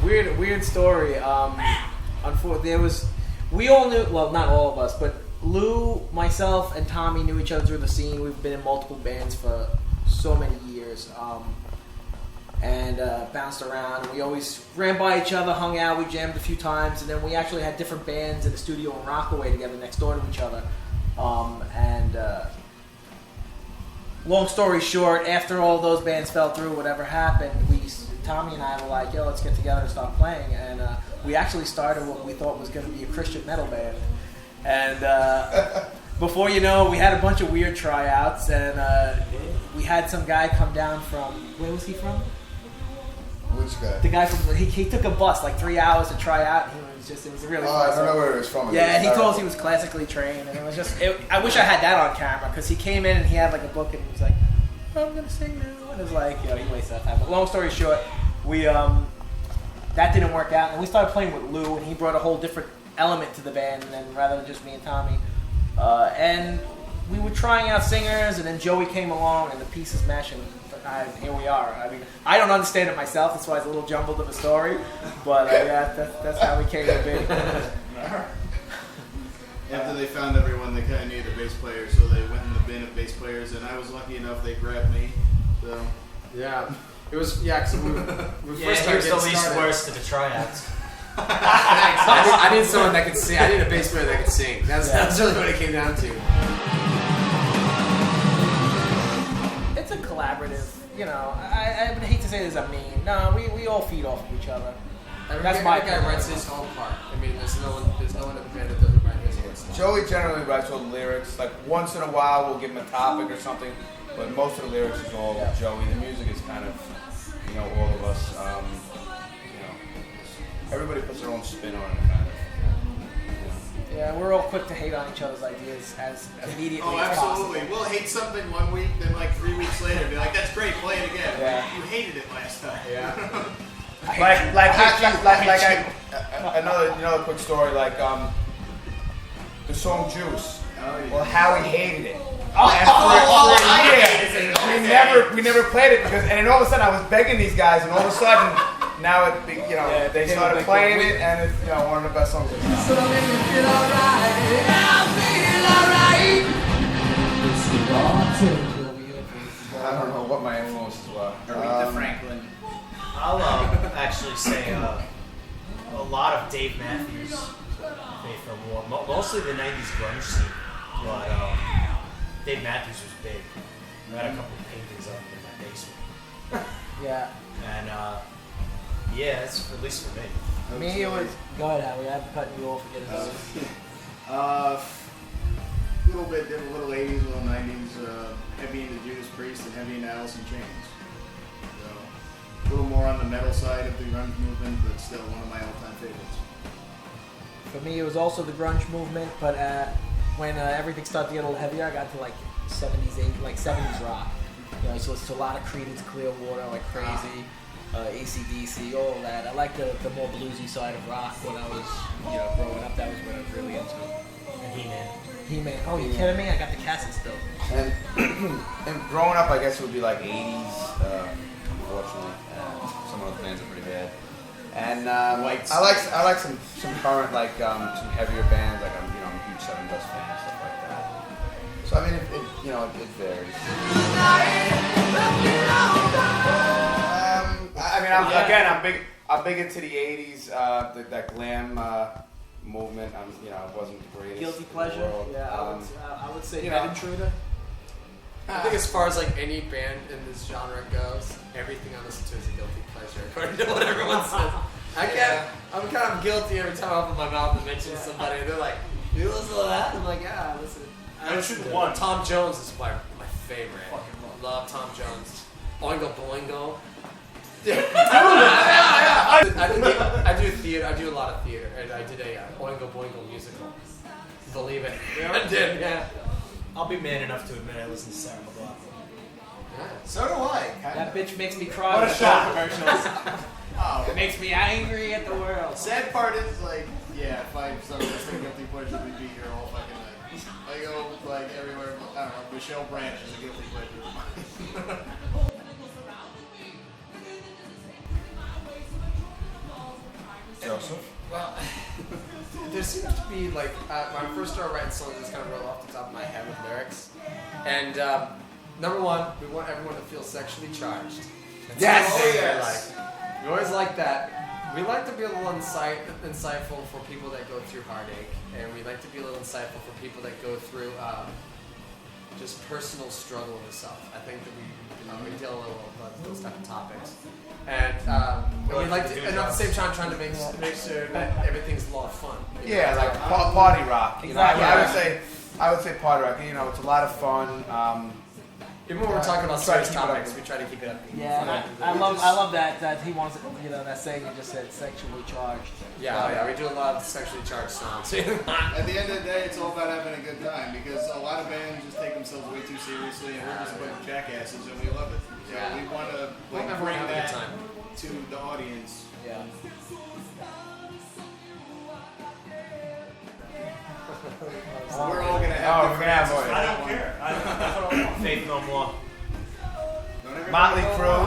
weird story. Unfortunately, we all knew. Well, not all of us, but Lou, myself, and Tommy knew each other through the scene. We've been in multiple bands for so many years, and bounced around. And we always ran by each other, hung out. We jammed a few times, and then we actually had different bands in the studio in Rockaway together, next door to each other. Long story short, after all those bands fell through, whatever happened, Tommy and I were like, yo, let's get together and start playing. And we actually started what we thought was going to be a Christian metal band. And before you know, we had a bunch of weird tryouts. And we had some guy come down from, where was he from? Which guy? The guy from, he took a bus like 3 hours to try out. And it was really fun. I don't know where he was from. Yeah, and he told us he was classically trained. And it was just, I wish I had that on camera, because he came in and he had like a book and he was like, oh, I'm going to sing now. And it was like, he wasted that time. But long story short, we that didn't work out, and we started playing with Lou, and he brought a whole different element to the band, and then rather than just me and Tommy, and we were trying out singers, and then Joey came along, and the pieces meshed, and here we are. I mean, I don't understand it myself. That's why it's a little jumbled of a story, but that's how we came to be. After they found everyone, they kind of needed a bass player, so they went in the bin of bass players, and I was lucky enough they grabbed me. So yeah. It was, because we first he was the least started. worst of the tryouts. I need someone that could sing. I need a bass player that could sing. That's really what it came down to. It's a collaborative, I would hate to say there's a mean. No, we all feed off of each other. That's my guy writes his own part. I mean, there's no one in the band that doesn't write his own stuff. Joey generally writes all the lyrics. Like once in a while, we'll give him a topic or something, but most of the lyrics is all Joey. The music is kind of, all of us. Everybody puts their own spin on it, kind of. Yeah, we're all quick to hate on each other's ideas as immediately oh, as absolutely. possible. We'll hate something 1 week, then like 3 weeks later, be like, "That's great, play it again." Yeah. You hated it last time. Yeah. Another quick story, like the song Juice. Oh, yeah. Well, Howie hated it. And for a year, we never played it and then all of a sudden I was begging these guys, and all of a sudden now they started playing it, and it's one of the best songs. So make me feel alright. I feel alright. I don't know what my influences were. Aretha Franklin. I'll actually say a lot of Dave Matthews Faith No More. Mostly the 90s grunge scene, but Dave Matthews was big. I had a couple of paintings of him in my basement. Yeah. And it's at least for me. For me, it was. Go ahead, Howie. I'm cutting you off again. A little bit, did a little 80s, a little 90s, heavy into Judas Priest and heavy into Alice in Chains. So, a little more on the metal side of the grunge movement, but still one of my all-time favorites. For me, it was also the grunge movement, but when everything started to get a little heavier, I got to like 70s rock. So it's a lot of Creedence Clearwater, like crazy, AC/DC, all of that. I like the more bluesy side of rock when I was, growing up. That was what I was really into. And He-Man. He-Man. Oh, you kidding me? I got the cassette still. And growing up, I guess it would be like 80s. Unfortunately, some of those bands are pretty bad. And I like some current, like some heavier bands. Like I'm a huge Seven Dust fan and stuff like that. So I mean, it varies. I'm big into the '80s, that glam movement. I wasn't the greatest. Guilty in the pleasure. world. Yeah, I would say Head Intruder. I think as far as like any band in this genre goes, everything I listen to is a guilty pleasure, according to what everyone says. I'm kind of guilty every time I open my mouth and mention somebody. They're like, "You listen to that?" I'm like, "Yeah, I listen." I listen to one. Tom Jones is my favorite. Love Tom Jones. Oingo Boingo. Yeah. I do theater. I do a lot of theater, and I did a Oingo Boingo musical. Believe it. Yeah, I did. Yeah. I'll be man enough to admit I listen to Sarah McLachlan. Yeah. So do I. That bitch makes me cry. What a with shot. commercials. Oh. It makes me angry at the world. Sad part is, like, if I started listening to guilty pleasure, we'd be here all fucking night. I go, like, everywhere. I don't know, Michelle Branch is a guilty pleasure of mine. Joseph. Well, there seems to be like when I first started writing songs, just kind of roll off the top of my head with lyrics. And number one, we want everyone to feel sexually charged. That's Yes! what we always Yes! like. We always like that. We like to be a little insightful for people that go through heartache, and we like to be a little insightful for people that go through just personal struggle with self. I think that we deal a little about those type of topics. And we like to, and at the same time, trying to make sure that everything's a lot of fun. Yeah, like party rock. You know, Exactly. I would say party rock. You know, it's a lot of fun. Even when we're talking about Try to serious keep it topics, up. we try to keep it upbeat. Yeah, and I love that he wants it, you know, that saying you just said, sexually charged. Yeah, we do a lot of sexually charged songs. At the end of the day, it's all about having a good time because a lot of bands just take themselves way too seriously, and we're just a bunch of jackasses, and we love it. So Yeah. we want to Everyone bring have a good that time. to the audience. Yeah. We're all gonna have Oh, we're gonna have different more. I don't care. That's what I want. Faith no more. Motley Crue.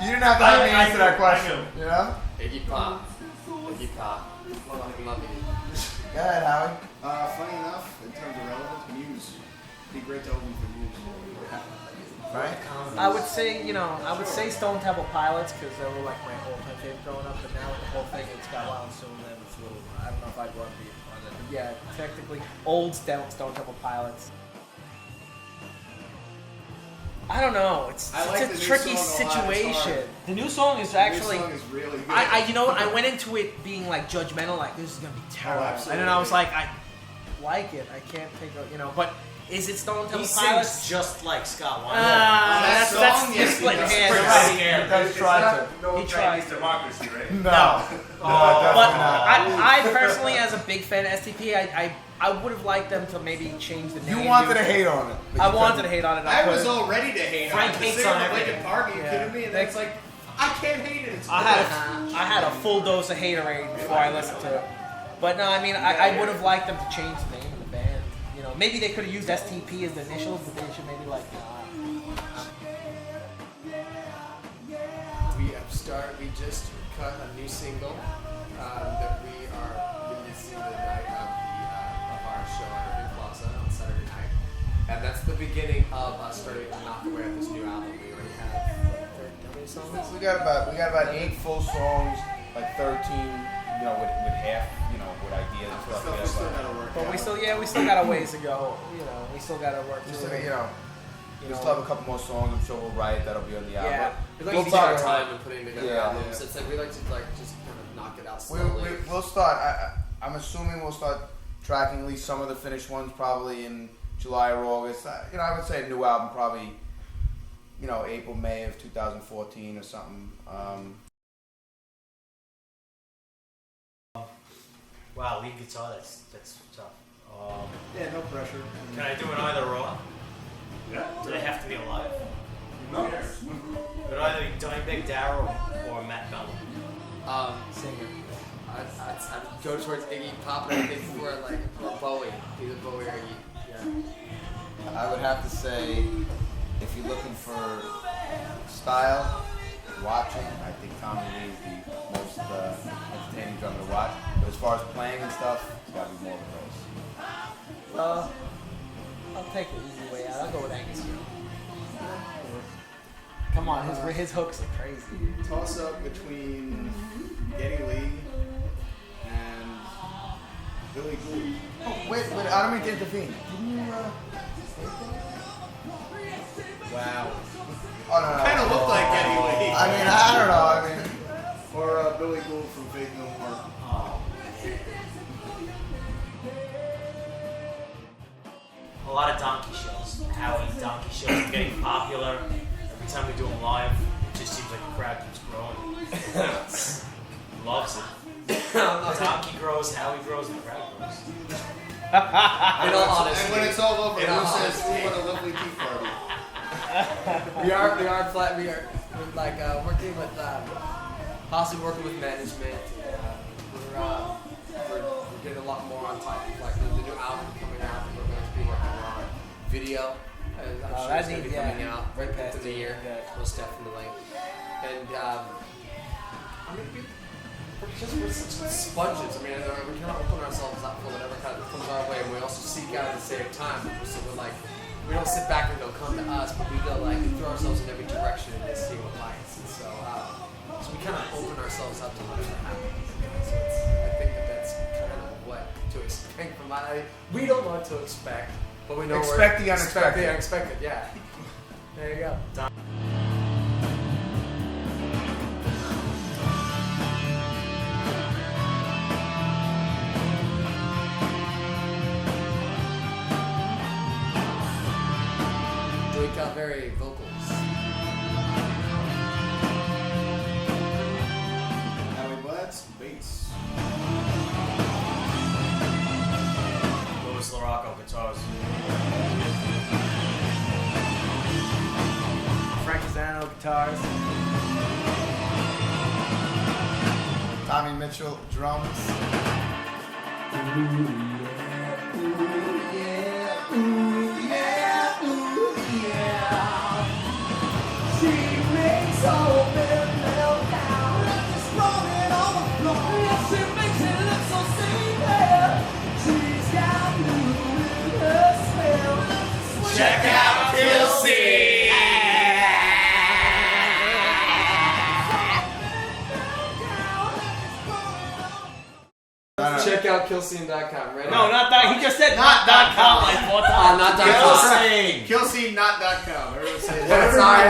You didn't have to have me answer that question. You know? Iggy Pop. Iggy Pop. Love you. Go ahead, Howie. Funny enough, in terms of relevance, Muse. Be great to open for Muse. Right? I would say, you know, Stone Temple Pilots because they were like my all-time favorite growing up, but now with the whole thing, it's got wild soon. And it's a little, I don't know if I'd want to be on it, but yeah, technically, old Stone Temple Pilots. I don't know. It's I like a the new tricky song a lot. It's situation. hard. The new song is actually. This song is really good. I you know what? I went into it being like judgmental, like this is gonna be terrible, and then I was absolutely. like, I like it. I can't take a, you know, but is it Stone He Temple sings Pilots? just like Scott Weiland. That's song, you're yes, splitting he does. hairs. Pretty Right. scared. He does try to. He tries. democracy, right? No. But Definitely not. I personally, as a big fan of STP, I would have liked them to maybe change the name. You wanted to hate on it. but I you wanted couldn't. to hate on it. I was couldn't. all ready to hate Frank on it. hates The singer on of everything. Linkin Park, are you Yeah. kidding me? And then it's like, I can't hate it. It's I had a full dose of haterade before I listened to it. But no, I mean, I would have liked them to change the name of the band. You know, maybe they could have used STP as the initials, but they should maybe like. We just cut a new single that we are releasing the night of our show at Irving Plaza on Saturday night, and that's the beginning of us starting to knock away at this new album. We already have how many songs? We got about 8 full songs, like 13, you know, with half, you know, with ideas and stuff. We still gotta work But out. we still got a ways to go. You know, we still got to work Just, through it. you know, we still have a couple more songs. I'm sure we'll write. That'll be on the album. Yeah. We like We'll to take our talk- time in putting together Yeah. albums. It's like we like to just kind of knock it out We, slowly. we'll start. I'm assuming we'll start tracking at least some of the finished ones probably in July or August. You know, I would say a new album probably, you know, April, May of 2014 or something. Wow, lead guitar. That's tough. Yeah, no pressure. Can I do an either or? Yeah. Do they have to be alive? No. It would either be Dimebag Darrell or Matt Bellamy. Singer. I'd go towards Iggy Pop, and I think for like Bowie, either Bowie or Iggy. Yeah. I would have to say, if you're looking for style, watching, I think Tommy Lee is the most entertaining drummer to watch. But as far as playing and stuff, it's got to be more of those. I'll take the easy way out. I'll go with Angus Young. Come on, his hooks are crazy. Toss up between Geddy Lee and Billy Gould. Oh, wait, I don't mean to intervene. Didn't you, Wow. Oh, no. Kind of looked like Geddy Lee. I mean, I don't know. I mean, Or Billy Gould from Faith No More. A lot of donkey shows. Howie donkey shows are getting popular. Every time we do them live, it just seems like the crowd keeps growing. Loves it. Donkey grows, Howie grows, and the crowd grows. In all honesty, And when it's all over, in who all says, honesty, what a lovely tea party? we are like working with possibly working with management. We're getting a lot more on top of like the new album coming out. We're going to be working on video. And I'm sure it's going to be coming out right at the new year, most definitely. And I'm going to be we're such sponges. I mean, we cannot open ourselves up for whatever kind of comes our way, and we also seek out at the same time. So we're like, we don't sit back and go come to us, but we go like throw ourselves in every direction and just see what bites. And so we kind of open ourselves up to whatever happens. So I think that's kind of what to expect from my. We don't know what to expect, but we know Expect the unexpected. the unexpected. Yeah. There you go. Very vocals. Howie Butts, bass. Louis LaRocco guitars. Frank Zano guitars. Tommy Mitchell drums. Check out kilScene! Check out kilScene.com. Ready? No, not that. He just said not.com like 4 times. Not.com. kilScene, not.com. Everyone say that. Sorry.